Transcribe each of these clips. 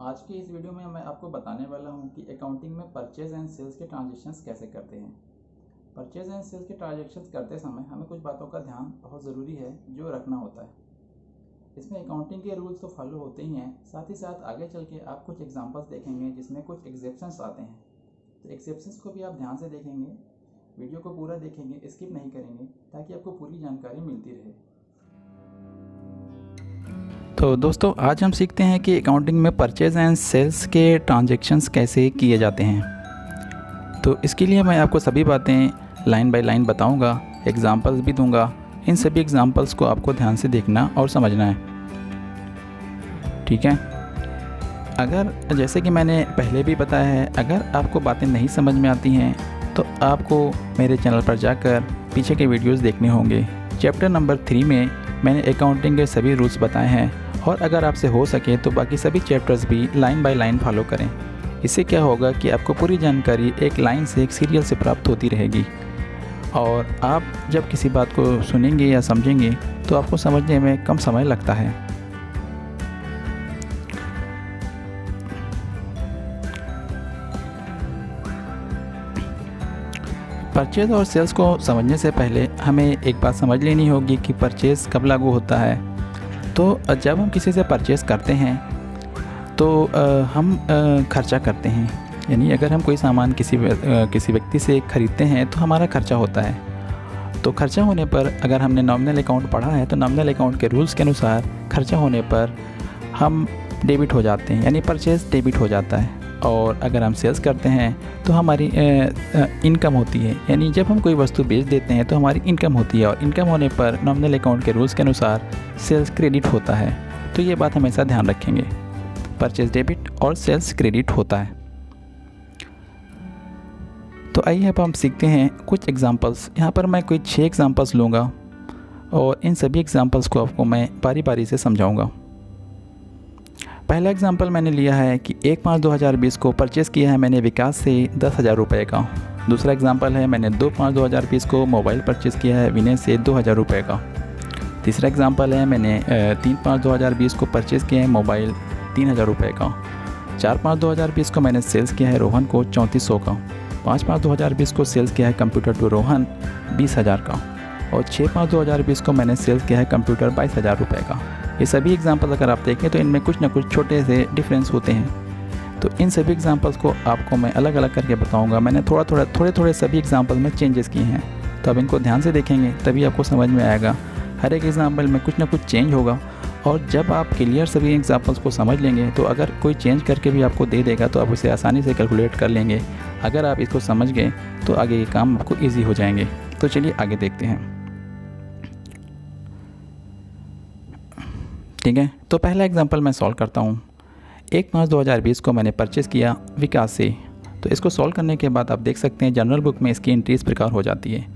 आज की इस वीडियो में मैं आपको बताने वाला हूं कि अकाउंटिंग में परचेज एंड सेल्स के ट्रांजैक्शंस कैसे करते हैं। परचेज एंड सेल्स के ट्रांजैक्शंस करते समय हमें कुछ बातों का ध्यान बहुत ज़रूरी है जो रखना होता है। इसमें अकाउंटिंग के रूल्स तो फॉलो होते ही हैं, साथ ही साथ आगे चल के आप कुछ एग्जांपल्स देखेंगे जिसमें कुछ एक्सेप्शंस आते हैं। तो एक्सेप्शंस को भी आप ध्यान से देखेंगे, वीडियो को पूरा देखेंगे, स्किप नहीं करेंगे ताकि आपको पूरी जानकारी मिलती रहे। तो दोस्तों आज हम सीखते हैं कि अकाउंटिंग में परचेज़ एंड सेल्स के ट्रांजैक्शंस कैसे किए जाते हैं। तो इसके लिए मैं आपको सभी बातें लाइन बाय लाइन बताऊंगा, एग्जांपल्स भी दूंगा। इन सभी एग्जांपल्स को आपको ध्यान से देखना और समझना है, ठीक है। अगर जैसे कि मैंने पहले भी बताया है, अगर आपको बातें नहीं समझ में आती हैं तो आपको मेरे चैनल पर जाकर पीछे के वीडियोस देखने होंगे। चैप्टर नंबर 3 में मैंने अकाउंटिंग के सभी रूल्स बताए हैं और अगर आपसे हो सके तो बाकी सभी चैप्टर्स भी लाइन बाय लाइन फॉलो करें। इससे क्या होगा कि आपको पूरी जानकारी एक लाइन से, एक सीरियल से प्राप्त होती रहेगी और आप जब किसी बात को सुनेंगे या समझेंगे तो आपको समझने में कम समय लगता है। परचेज़ और सेल्स को समझने से पहले हमें एक बात समझ लेनी होगी कि परचेज़ कब लागू होता है। तो जब हम किसी से परचेज़ करते हैं तो हम खर्चा करते हैं, यानी अगर हम कोई सामान किसी व्यक्ति से ख़रीदते हैं तो हमारा खर्चा होता है। तो खर्चा होने पर अगर हमने नॉमिनल अकाउंट पढ़ा है तो नॉमिनल अकाउंट के रूल्स के अनुसार खर्चा होने पर हम डेबिट हो जाते हैं, यानी परचेज़ डेबिट हो जाता है। और अगर हम सेल्स करते हैं तो हमारी इनकम होती है, यानी जब हम कोई वस्तु बेच देते हैं तो हमारी इनकम होती है और इनकम होने पर नॉमिनल अकाउंट के रूल्स के अनुसार सेल्स क्रेडिट होता है। तो ये बात हमेशा ध्यान रखेंगे, परचेज डेबिट और सेल्स क्रेडिट होता है। तो आइए अब हम सीखते हैं कुछ एग्जांपल्स। यहाँ पर मैं कोई 6 एग्जांपल्स लूँगा और इन सभी एग्जांपल्स को आपको मैं बारी बारी से समझाऊँगा। पहला एग्जांपल मैंने लिया है कि 1/5/2020 को परचेज़ किया है मैंने विकास से 10,000 रुपये का। दूसरा एग्जांपल है मैंने 2/5/2020 को मोबाइल परचेज़ किया है विनय से 2,000 रुपये का। तीसरा एग्जांपल है मैंने 3/5/2020 को परचेज़ किया है मोबाइल 3,000 रुपये का। 4/5/2020 को मैंने सेल्स किया है रोहन को 3400 का। 5/5/2020 को सेल्स किया है कंप्यूटर टू रोहन 20,000 का। और 6/5/2020 को मैंने सेल्स किया है कंप्यूटर 22,000 रुपये का। ये सभी एग्जांपल अगर आप देखें तो इनमें कुछ ना कुछ छोटे से डिफरेंस होते हैं। तो इन सभी एग्जांपल्स को आपको मैं अलग अलग करके बताऊंगा। मैंने थोड़े सभी एग्जांपल में चेंजेस किए हैं, तो अब इनको ध्यान से देखेंगे तभी आपको समझ में आएगा। हर एक एग्जांपल में कुछ ना कुछ चेंज होगा और जब आप क्लियर सभी एग्जांपल्स को समझ लेंगे तो अगर कोई चेंज करके भी आपको दे देगा तो आप उसे आसानी से कैलकुलेट कर लेंगे। अगर आप इसको समझ गए तो आगे ये काम आपको ईजी हो जाएंगे। तो चलिए आगे देखते हैं, ठीक है। तो पहला एग्जांपल मैं सॉल्व करता हूँ। 1/5/2020 को मैंने परचेज़ किया विकास से। तो इसको सॉल्व करने के बाद आप देख सकते हैं जनरल बुक में इसकी एंट्री इस प्रकार हो जाती है।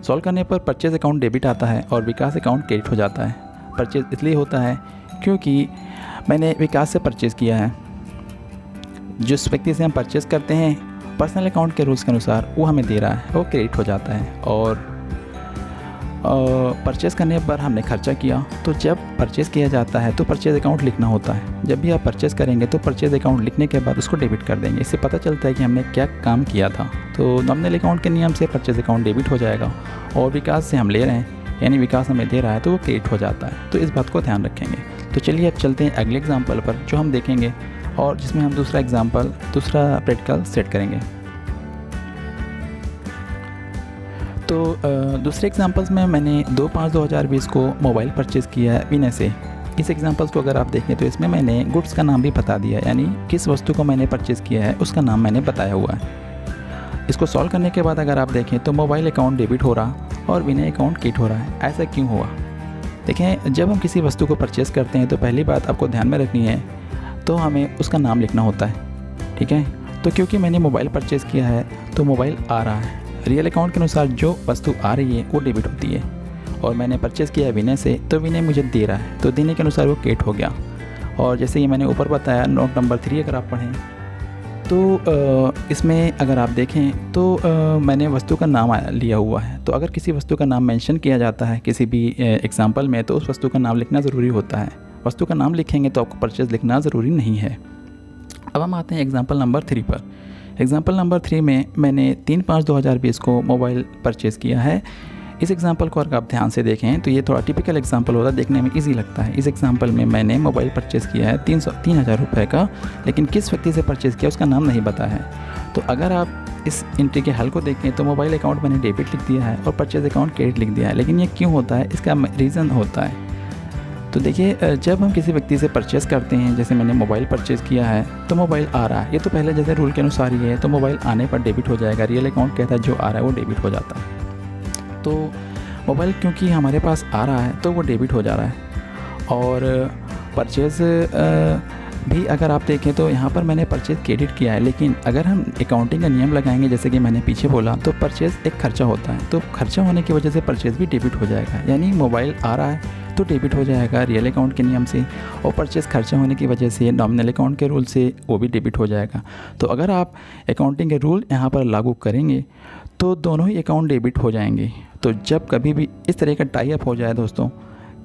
सॉल्व करने पर परचेज़ अकाउंट डेबिट आता है और विकास अकाउंट क्रेडिट हो जाता है। परचेज़ इसलिए होता है क्योंकि मैंने विकास से परचेज़ किया है। जिस व्यक्ति से हम परचेज़ करते हैं पर्सनल अकाउंट के रूल्स के अनुसार वो हमें दे रहा है, वो क्रेडिट हो जाता है। और परचेज़ करने पर हमने खर्चा किया, तो जब परचेज़ किया जाता है तो परचेज़ अकाउंट लिखना होता है। जब भी आप परचेज़ करेंगे तो परचेज़ अकाउंट लिखने के बाद उसको डेबिट कर देंगे। इससे पता चलता है कि हमने क्या काम किया था। तो नॉमिनल अकाउंट के नियम से परचेज़ अकाउंट डेबिट हो जाएगा और विकास से हम ले रहे हैं, यानी विकास हमें दे रहा है तो वो क्रेडिट हो जाता है। तो इस बात को ध्यान रखेंगे। तो चलिए अब चलते हैं अगले एग्जाम्पल पर जो हम देखेंगे और जिसमें हम दूसरा प्रैक्टिकल सेट करेंगे। तो दूसरे एग्जांपल्स में मैंने 2/5/2020 को मोबाइल परचेज़ किया है विनय से। इस एग्जांपल्स को अगर आप देखें तो इसमें मैंने गुड्स का नाम भी बता दिया है, यानी किस वस्तु को मैंने परचेज़ किया है उसका नाम मैंने बताया हुआ है। इसको सॉल्व करने के बाद अगर आप देखें तो मोबाइल अकाउंट डेबिट हो रहा और विनय अकाउंट क्रेडिट हो रहा है। ऐसा क्यों हुआ? देखें, जब हम किसी वस्तु को परचेज़ करते हैं तो पहली बात आपको ध्यान में रखनी है, तो हमें उसका नाम लिखना होता है, ठीक है। तो क्योंकि मैंने मोबाइल परचेज़ किया है तो मोबाइल आ रहा है। रियल अकाउंट के अनुसार जो वस्तु आ रही है वो डेबिट होती है और मैंने परचेज़ किया विनय से तो विनय मुझे दे रहा है, तो देने के अनुसार वो क्रेडिट हो गया। और जैसे ये मैंने ऊपर बताया नोट नंबर 3 अगर आप पढ़ें तो इसमें अगर आप देखें तो मैंने वस्तु का नाम लिया हुआ है। तो अगर किसी वस्तु का नाम मेंशन किया जाता है किसी भी एग्जाम्पल में तो उस वस्तु का नाम लिखना ज़रूरी होता है। वस्तु का नाम लिखेंगे तो आपको परचेज़ लिखना ज़रूरी नहीं है। अब हम आते हैं एग्जाम्पल नंबर 3 पर। एग्जाम्पल नंबर 3 में मैंने 3/5/2020 को मोबाइल परचेज़ किया है। इस एग्जाम्पल को अगर आप ध्यान से देखें तो ये थोड़ा टिपिकल एग्जाम्पल होता है, देखने में इजी लगता है। इस एग्जाम्पल में मैंने मोबाइल परचेज़ किया है 3,000 रुपये का, लेकिन किस व्यक्ति से परचेज़ किया उसका नाम नहीं बताया है। तो अगर आप इस एंट्री के हल को देखें तो मोबाइल अकाउंट मैंने डेबिट लिख दिया है और परचेज़ अकाउंट क्रेडिट लिख दिया है। लेकिन ये क्यों होता है, इसका रीज़न होता है। तो देखिए, जब हम किसी व्यक्ति से परचेज़ करते हैं, जैसे मैंने मोबाइल परचेज़ किया है तो मोबाइल आ रहा है, ये तो पहले जैसे रूल के अनुसार ही है, तो मोबाइल आने पर डेबिट हो जाएगा। रियल अकाउंट कहता है जो आ रहा है वो डेबिट हो जाता है। तो मोबाइल क्योंकि हमारे पास आ रहा है तो वो डेबिट हो जा रहा है। और परचेज़ भी अगर आप देखें तो यहाँ पर मैंने परचेज़ क्रेडिट किया है, लेकिन अगर हम अकाउंटिंग का नियम लगाएंगे, जैसे कि मैंने पीछे बोला, तो परचेज़ एक खर्चा होता है, तो खर्चा होने की वजह से परचेज़ भी डेबिट हो जाएगा। यानी मोबाइल आ रहा है तो डेबिट हो जाएगा रियल अकाउंट के नियम से, और परचेज़ खर्चा होने की वजह से नॉमिनल अकाउंट के रूल से वो भी डेबिट हो जाएगा। तो अगर आप अकाउंटिंग के रूल यहाँ पर लागू करेंगे तो दोनों ही अकाउंट डेबिट हो जाएंगे। तो जब कभी भी इस तरह का टाई अप हो जाए दोस्तों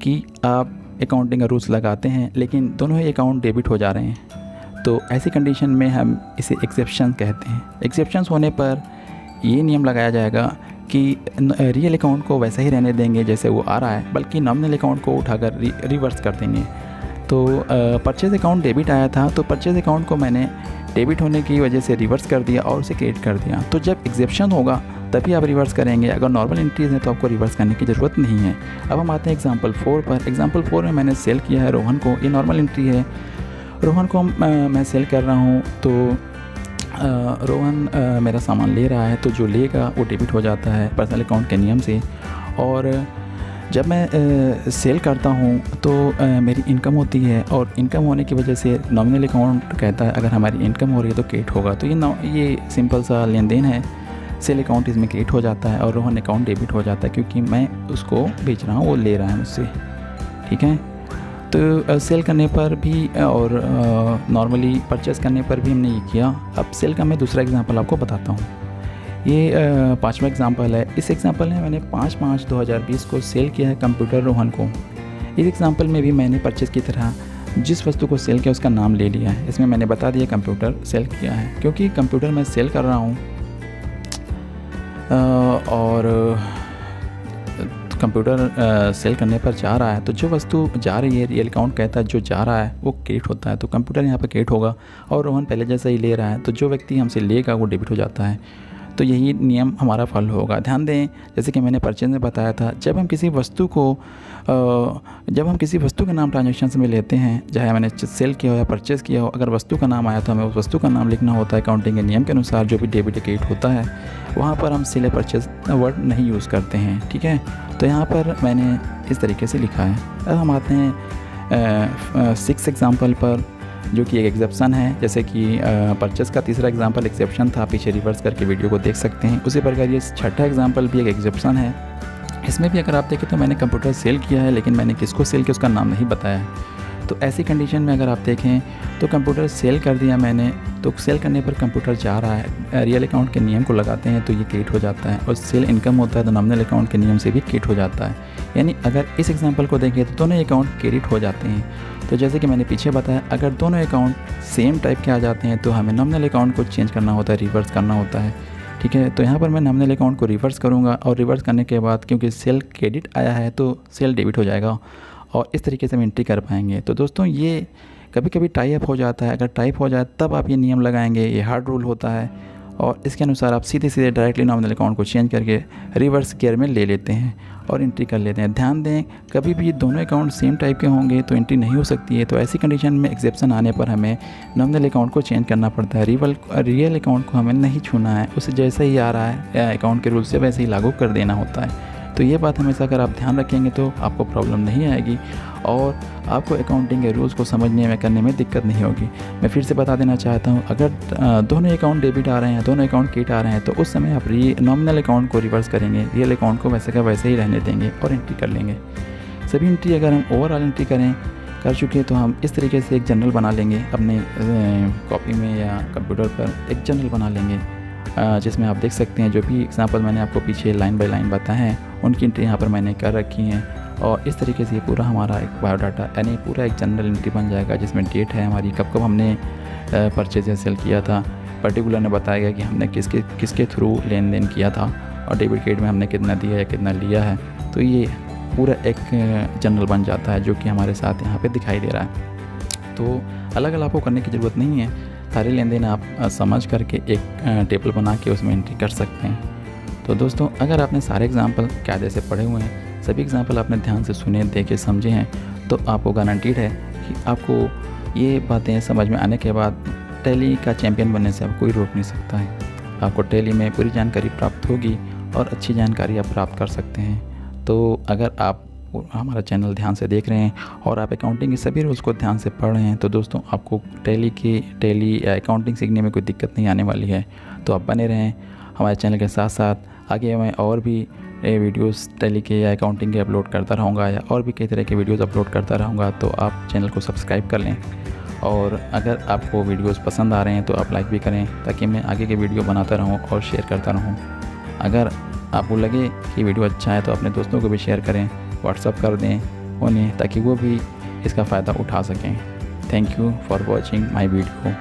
कि आप अकाउंटिंग का रूल्स लगाते हैं लेकिन दोनों ही अकाउंट डेबिट हो जा रहे हैं, तो ऐसी कंडीशन में हम इसे एक्सेप्शन कहते हैं। एक्सेप्शंस होने पर ये नियम लगाया जाएगा कि रियल अकाउंट को वैसा ही रहने देंगे जैसे वो आ रहा है, बल्कि नॉमिनल अकाउंट को उठाकर रिवर्स कर देंगे। तो परचेज़ अकाउंट डेबिट आया था, तो परचेज़ अकाउंट को मैंने डेबिट होने की वजह से रिवर्स कर दिया और उसे क्रेडिट कर दिया। तो जब एक्सेप्शन होगा तभी आप रिवर्स करेंगे, अगर नॉर्मल एंट्रीज़ हैं तो आपको रिवर्स करने की ज़रूरत नहीं है। अब हम आते हैं एग्जांपल 4 पर। एग्जांपल 4 में मैंने सेल किया है रोहन को, ये नॉर्मल एंट्री है। रोहन को मैं सेल कर रहा हूँ, तो रोहन मेरा सामान ले रहा है, तो जो लेगा वो डेबिट हो जाता है पर्सनल अकाउंट के नियम से। और जब मैं सेल करता हूँ तो मेरी इनकम होती है, और इनकम होने की वजह से नॉमिनल अकाउंट कहता है अगर हमारी इनकम हो रही है तो क्रेडिट होगा। तो ये सिंपल सा लेन देन है। सेल अकाउंट इसमें क्रेडिट हो जाता है और रोहन अकाउंट डेबिट हो जाता है, क्योंकि मैं उसको बेच रहा हूँ, वो ले रहा है मुझसे। ठीक है, तो सेल करने पर भी और नॉर्मली परचेज़ करने पर भी हमने ये किया। अब सेल का मैं दूसरा एग्जांपल आपको बताता हूँ। ये 5वां एग्जांपल है। इस एग्जांपल में मैंने 5/5/2020 को सेल किया है कंप्यूटर रोहन को। इस एग्जांपल में भी मैंने परचेज़ की तरह जिस वस्तु को सेल किया उसका नाम ले लिया है। इसमें मैंने बता दिया कंप्यूटर सेल किया है, क्योंकि कंप्यूटर मैं सेल कर रहा हूँ और कंप्यूटर सेल करने पर जा रहा है, तो जो वस्तु जा रही है रियल अकाउंट कहता है जो जा रहा है वो क्रेडिट होता है, तो कंप्यूटर यहाँ पर क्रेडिट होगा। और रोहन पहले जैसा ही ले रहा है, तो जो व्यक्ति हमसे लेगा वो डेबिट हो जाता है। तो यही नियम हमारा फॉलो होगा। ध्यान दें, जैसे कि मैंने परचेज में बताया था, जब हम किसी वस्तु का नाम ट्रांजैक्शंस में लेते हैं, चाहे मैंने सेल किया हो या परचेज़ किया हो, अगर वस्तु का नाम आया तो हमें उस वस्तु का नाम लिखना होता है। अकाउंटिंग के नियम के अनुसार जो भी डेबिट क्रेडिट होता है वहाँ पर हम सेल या परचेज़ वर्ड नहीं यूज़ करते हैं। ठीक है, तो यहाँ पर मैंने इस तरीके से लिखा है। अब हम आते हैं 6 एग्जाम्पल पर, जो कि एक एग्जेप्शन है। जैसे कि परचेज़ का तीसरा एग्जांपल एक्सेप्शन था, पीछे रिवर्स करके वीडियो को देख सकते हैं। उसी प्रकार ये 6ठा एग्जांपल भी एक एग्जेप्शन है। इसमें भी अगर आप देखें तो मैंने कंप्यूटर सेल किया है, लेकिन मैंने किसको सेल किया उसका नाम नहीं बताया है। तो ऐसी कंडीशन में अगर आप देखें तो कंप्यूटर सेल कर दिया मैंने, तो सेल करने पर कंप्यूटर जा रहा है, रियल अकाउंट के नियम को लगाते हैं तो ये क्रेडिट हो जाता है, और सेल इनकम होता है तो नॉमिनल अकाउंट के नियम से भी क्रेडिट हो जाता है। यानी अगर इस एग्जांपल को देखें तो दोनों अकाउंट क्रेडिट हो जाते हैं। तो जैसे कि मैंने पीछे बताया, अगर दोनों अकाउंट सेम टाइप के आ जाते हैं तो हमें नॉमिनल अकाउंट को चेंज करना होता है, रिवर्स करना होता है। ठीक है, तो यहाँ पर मैं नॉमिनल अकाउंट को रिवर्स करूँगा, और रिवर्स करने के बाद क्योंकि सेल क्रेडिट आया है तो सेल डेबिट हो जाएगा, और इस तरीके से हम एंट्री कर पाएंगे। तो दोस्तों ये कभी कभी टाई अप हो जाता है, अगर टाइप हो जाए तब आप ये नियम लगाएंगे, ये हार्ड रूल होता है, और इसके अनुसार आप सीधे सीधे डायरेक्टली नॉमिनल अकाउंट को चेंज करके रिवर्स गियर में ले लेते हैं और एंट्री कर लेते हैं। ध्यान दें, कभी भी दोनों अकाउंट सेम टाइप के होंगे तो एंट्री नहीं हो सकती है। तो ऐसी कंडीशन में एक्सेप्शन आने पर हमें नॉमिनल अकाउंट को चेंज करना पड़ता है, रियल अकाउंट को हमें नहीं छूना है, उसे जैसे ही आ रहा है अकाउंट के रूल से वैसे ही लागू कर देना होता है। तो ये बात हमेशा अगर आप ध्यान रखेंगे तो आपको प्रॉब्लम नहीं आएगी, और आपको अकाउंटिंग के रूल्स को समझने में करने में दिक्कत नहीं होगी। मैं फिर से बता देना चाहता हूँ, अगर दोनों अकाउंट डेबिट आ रहे हैं, दोनों अकाउंट क्रेडिट आ रहे हैं, तो उस समय आप नॉमिनल अकाउंट को रिवर्स करेंगे, रियल अकाउंट को वैसे का वैसे ही रहने देंगे और एंट्री कर लेंगे। सभी एंट्री अगर हम ओवरऑल एंट्री कर चुके तो हम इस तरीके से एक जनरल बना लेंगे अपने कॉपी में या कंप्यूटर पर, एक जनरल बना लेंगे जिसमें आप देख सकते हैं जो भी एग्जांपल मैंने आपको पीछे लाइन बाय लाइन बताए हैं उनकी एंट्री यहाँ पर मैंने कर रखी हैं। और इस तरीके से ये पूरा हमारा एक बायोडाटा यानी पूरा एक जनरल एंट्री बन जाएगा, जिसमें डेट है हमारी, कब कब हमने परचेज या सेल किया था, पर्टिकुलर ने बताया गया कि हमने किसके थ्रू लेन देन किया था, और डेबिट क्रेडिट में हमने कितना दिया या कितना लिया है। तो ये पूरा एक जनरल बन जाता है जो कि हमारे साथ यहाँ पे दिखाई दे रहा है। तो अलग अलग आपको करने की ज़रूरत नहीं है, सारे लेन देन आप समझ करके एक टेबल बना के उसमें एंट्री कर सकते हैं। तो दोस्तों, अगर आपने सारे एग्जाम्पल कायदे से पढ़े हुए हैं, सभी एग्जाम्पल आपने ध्यान से सुने, देखे, समझे हैं, तो आपको गारंटीड है कि आपको ये बातें समझ में आने के बाद टैली का चैम्पियन बनने से आपको कोई रोक नहीं सकता है। आपको टैली में पूरी जानकारी प्राप्त होगी और अच्छी जानकारी आप प्राप्त कर सकते हैं। तो अगर आप हमारा चैनल ध्यान से देख रहे हैं और आप अकाउंटिंग के सभी रूल्स को ध्यान से पढ़ रहे हैं, तो दोस्तों आपको टैली या अकाउंटिंग सीखने में कोई दिक्कत नहीं आने वाली है। तो आप बने रहें हमारे चैनल के साथ साथ। आगे मैं और भी वीडियोस टैली के या अकाउंटिंग के अपलोड करता रहूँगा, या और भी कई तरह के वीडियोस अपलोड करता रहूँगा। तो आप चैनल को सब्सक्राइब कर लें, और अगर आपको वीडियोस पसंद आ रहे हैं तो आप लाइक भी करें, ताकि मैं आगे के वीडियो बनाता रहूँ और शेयर करता रहूँ। अगर आपको लगे कि वीडियो अच्छा है तो अपने दोस्तों को भी शेयर करें, व्हाट्सअप कर दें उन्हें, ताकि वो भी इसका फ़ायदा उठा सकें। Thank you for watching my video.